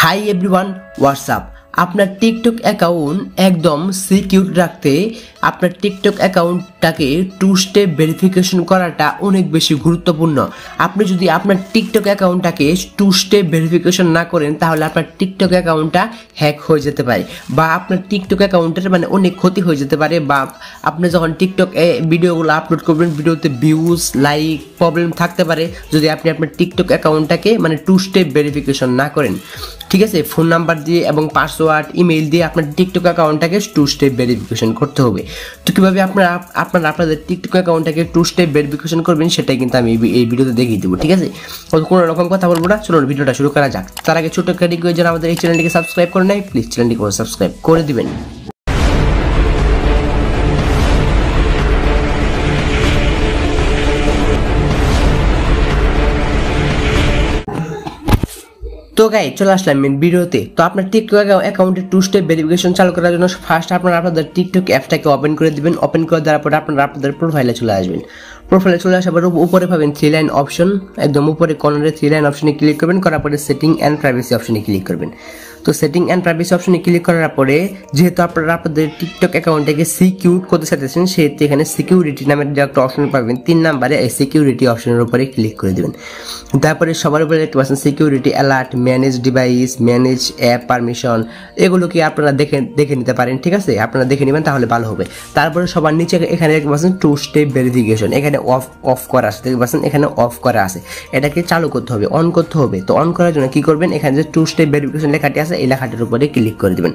Hi everyone WhatsApp. আপনার TikTok account একদম secure রাখতে আপনার টিকটক অ্যাকাউন্টটাকে 2 স্টেপ ভেরিফিকেশন করাটা অনেক বেশি গুরুত্বপূর্ণ। আপনি যদি আপনার টিকটক অ্যাকাউন্টটাকে 2 স্টেপ ভেরিফিকেশন না করেন তাহলে আপনার টিকটক অ্যাকাউন্টটা হ্যাক হয়ে যেতে পারে বা আপনার টিকটক অ্যাকাউন্টের অনেক ক্ষতি হয়ে যেতে পারে, বা আপনি যখন টিকটক ভিডিওগুলো আপলোড করবেন ভিডিওতে ভিউজ লাইক প্রবলেম থাকতে পারে যদি আপনি আপনার টিকটক অ্যাকাউন্টটাকে 2 স্টেপ ভেরিফিকেশন না করেন। ঠিক আছে, ফোন নাম্বার দিয়ে এবং পাসওয়ার্ড ইমেইল দিয়ে আপনার টিকটক অ্যাকাউন্টটাকে 2 স্টেপ ভেরিফিকেশন করতে হবে। তো কীভাবে আপনাদের টিকটক অ্যাকাউন্টটাকে 2 স্টেপ ভেরিফিকেশন করবেন সেটাই কিন্তু আমি এই ভিডিওতে দেখিয়ে দেবো। ঠিক আছে, কোনো রকম কথা বলবো না, চলুন ভিডিওটা শুরু করা যাক। তার আগে ছোট্ট একটা রিকোয়েস্ট, যারা আমাদের এই চ্যানেলটিকে সাবস্ক্রাইব করে নাই প্লিজ চ্যানেলটিকে সাবস্ক্রাইব করে দিবেন। তো গাইস চলে আসলাম মেন ভিডিওতে। তো আপনার টিকটক অ্যাকাউন্টে 2 স্টেপ ভেরিফিকেশন চালু করার জন্য ফার্স্ট আপনাদের টিকটক অ্যাপটাকে ওপেন করে দিবেন। ওপেন করে দেওয়ার পর আপনাদের প্রোফাইলে চলে আসবেন। প্রোফাইলে চলে আসার পর উপরে পাবেন 3 লাইন অপশন, একদম উপরে কর্নারে 3 লাইন অপশনে ক্লিক করবেন, করার পরে সেটিং অ্যান্ড প্রাইভেসি অপশনে ক্লিক করবেন। তো সেটিং অ্যান্ড প্রাইভেসি অপশনে ক্লিক করার পরে যেহেতু আপনাদের টিকটক অ্যাকাউন্টটাকে সিকিউর করতে চাইতেছেন সেহেতু এখানে সিকিউরিটি নামের যে একটা অপশন পাবেন 3 নম্বরে, এই সিকিউরিটি অপশনের উপরে ক্লিক করে দেবেন। তারপরে সবার উপরে দেখতে পাচ্ছেন security alert, manage device, manage app permission, এগুলো কি আপনারা দেখে নিতে পারেন। ঠিক আছে, আপনারা দেখে নেবেন তাহলে ভালো হবে। তারপরে সবার নিচে এখানে দেখতে পাচ্ছেন 2 স্টেপ ভেরিফিকেশন, এখানে অফ করা আছে, দেখতে পাচ্ছেন এখানে অফ করা আছে, এটাকে চালু করতে হবে, অন করতে হবে। তো অন করার জন্য কি করবেন, এখানে যে 2 স্টেপ ভেরিফিকেশন লেখাটি আছে এই লেখাটির উপরে ক্লিক করে দিবেন।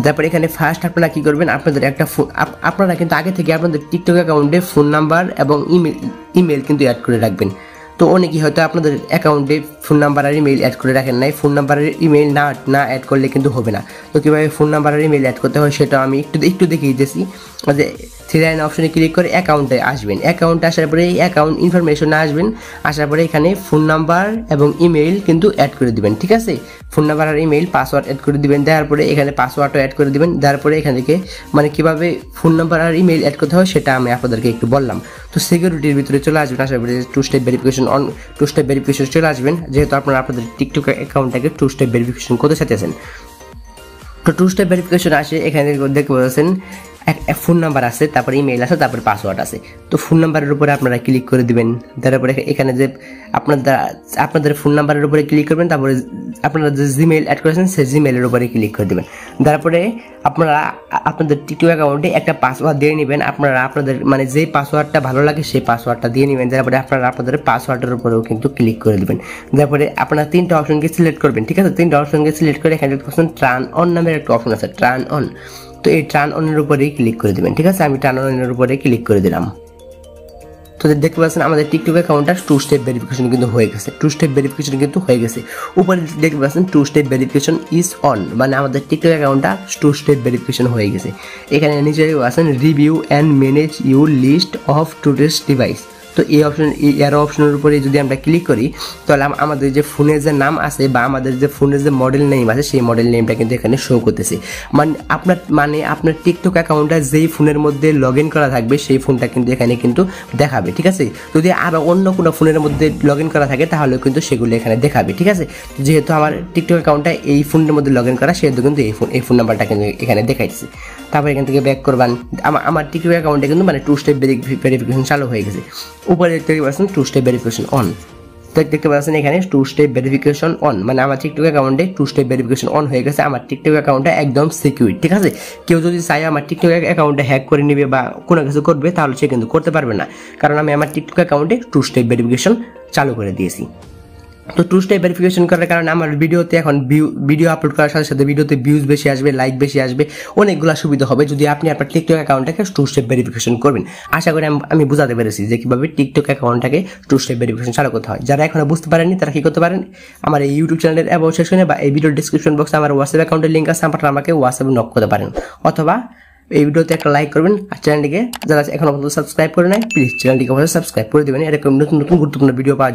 তারপরে এখানে ফার্স্ট আপনারা কি করবেন, আপনারা কিন্তু আগে থেকে আপনাদের টিকটক অ্যাকাউন্টে ফোন নাম্বার এবং ইমেল কিন্তু অ্যাড করে রাখবেন। তো অনেকেই হয়তো আপনাদের অ্যাকাউন্টে ফোন নাম্বার আর ইমেল অ্যাড করে রাখেন নাই, ফোন নাম্বার আর ইমেল না অ্যাড করলে কিন্তু হবে না। তো কীভাবে ফোন নাম্বার আর ইমেল অ্যাড করতে হয় সেটা আমি একটু দেখিয়ে দিয়েছি। যে 3 লাইন অপশনে ক্লিক করে অ্যাকাউন্টে আসবেন, অ্যাকাউন্টে আসার পরে এই অ্যাকাউন্ট ইনফরমেশনে আসবেন, আসার পরে এখানে ফোন নাম্বার এবং ইমেল কিন্তু অ্যাড করে দিবেন। ঠিক আছে, ফোন নাম্বার আর ইমেল পাসওয়ার্ড অ্যাড করে দিবেন, দেওয়ার পরে এখানে পাসওয়ার্ডও অ্যাড করে দিবেন। দেওয়ার পরে এখান থেকে কীভাবে ফোন নাম্বার আর ইমেল অ্যাড করতে হয় সেটা আমি আপনাদেরকে একটু বললাম। তো সিকিউরিটির ভিতরে চলে আসবেন, আসার পরে 2 স্টেপ ভেরিফিকেশন চলে আসবেন। যেহেতু আপনাদের টিকটক অ্যাকাউন্টটাকে 2 স্টেপ ভেরিফিকেশন করতে চাইতেছেন, তো 2 স্টেপ ভেরিফিকেশন আসে এখানে দেখতে পাচ্ছেন ফোন নাম্বার আছে, তারপরে ইমেল আছে, তারপরে পাসওয়ার্ড আছে। তো ফোন নাম্বারের উপরে আপনারা ক্লিক করে দিবেন। তারপরে এখানে যে আপনাদের ফোন নাম্বারের উপরে ক্লিক করবেন, তারপরে আপনারা যে জিমেইল অ্যাড করেছেন সেই জিমেইলের উপরে ক্লিক করে দেবেন। তারপরে আপনারা আপনাদের টিকটক অ্যাকাউন্টে একটা পাসওয়ার্ড দিয়ে নেবেন। আপনাদের যে পাসওয়ার্ডটা ভালো লাগে সেই পাসওয়ার্ডটা দিয়ে নেবেন। তারপরে আপনাদের পাসওয়ার্ডের উপরেও কিন্তু ক্লিক করে দেবেন। তারপরে আপনারা 3টা অপশনকে সিলেক্ট করবেন। ঠিক আছে, 3টা অপশনকে সিলেক্ট করে এখানে দেখতে পাচ্ছেন টার্ন অন নামের একটা অপশন আছে, টার্ন অন। তো এই টার্ন অনের উপরেই ক্লিক করে দেবেন। ঠিক আছে, আমি টার্ন অনের উপরে ক্লিক করে দিলাম। তো দেখতে পাচ্ছেন আমাদের টিকটক অ্যাকাউন্টটা 2 স্টেপ ভেরিফিকেশন কিন্তু হয়ে গেছে, 2 স্টেপ ভেরিফিকেশন কিন্তু হয়ে গেছে। উপরে দেখতে পাচ্ছেন 2 স্টেপ ভেরিফিকেশন ইজ অন, আমাদের টিকটক অ্যাকাউন্টটা 2 স্টেপ ভেরিফিকেশন হয়ে গেছে। এখানে নিচে আছেন review and manage your list of today's device. তো এই অপশনের উপরে যদি আমরা ক্লিক করি তাহলে আমাদের যে ফোনের যে নাম আছে বা আমাদের যে ফোনের যে মডেল নেম আছে সেই মডেল নেমটা কিন্তু এখানে শো করতেছে। আপনার টিকটক অ্যাকাউন্টটা যেই ফোনের মধ্যে লগ ইন করা থাকবে সেই ফোনটা কিন্তু এখানে কিন্তু দেখাবে। ঠিক আছে, যদি আরও অন্য কোনো ফোনের মধ্যে লগ ইন করা থাকে তাহলেও কিন্তু সেগুলো এখানে দেখাবে। ঠিক আছে, যেহেতু আমার টিকটক অ্যাকাউন্টটা এই ফোনের মধ্যে লগ ইন করা সেহেতু কিন্তু এই ফোন নাম্বারটা কিন্তু এখানে দেখাইছে। তারপর এখান থেকে ব্যাক করবেন। আমার টিকটক অ্যাকাউন্টে কিন্তু 2 স্টেপ ভেরিফিকেশন চালু হয়ে গেছে। উপরে দেখতে পাচ্ছেন 2 স্টেপ ভেরিফিকেশন অন। তো দেখতে পাচ্ছেন এখানে 2 স্টেপ ভেরিফিকেশন অন, আমার টিকটক অ্যাকাউন্টে 2 স্টেপ ভেরিফিকেশন অন হয়ে গেছে। আমার টিকটক অ্যাকাউন্টটা একদম সিকিউর। ঠিক আছে, কেউ যদি চায় আমার টিকটক অ্যাকাউন্টে হ্যাক করে নেবে বা কোনো কিছু করবে তাহলে সে কিন্তু করতে পারবে না, কারণ আমি আমার টিকটক অ্যাকাউন্টে 2 স্টেপ ভেরিফিকেশন চালু করে দিয়েছি। তো 2 স্টেপ ভেরিফিকেশন করার কারণে আমার ভিডিওতে এখন ভিডিও আপলোড করার সাথে সাথে ভিডিওতে ভিউজ বেশি আসবে, লাইক বেশি আসবে, অনেকগুলো সুবিধা হবে যদি আপনি আপনার টিকটক অ্যাকাউন্টটাকে 2 স্টেপ ভেরিফিকেশন করবেন। আশা করি আমি বুঝাতে পেরেছি যে কীভাবে টিকটক অ্যাকাউন্টটাকে 2 স্টেপ ভেরিফিকেশন চালু করতে হয়। যারা এখনো বুঝতে পারেননি তারা কি করতে পারেন, আমার এই ইউটিউব চ্যানেলের অ্যাবাউট সেকশনে বা এই ভিডিওর ডিসক্রিপশন বক্সে আমার হোয়াটসঅ্যাপ অ্যাকাউন্টের লিঙ্ক আছে, আপনারা আমাকে হোয়াটসঅ্যাপে নক করতে পারেন, অথবা এই ভিডিওতে একটা লাইক করবেন। আর চ্যানেলটিকে যারা এখনো পর্যন্ত সাবস্ক্রাইব করে নাই প্লিজ চ্যানেলটিকে অবশ্যই সাবস্ক্রাইব করে দেবেন, এরকম নতুন গুরুত্বপূর্ণ ভিডিও পাওয়ার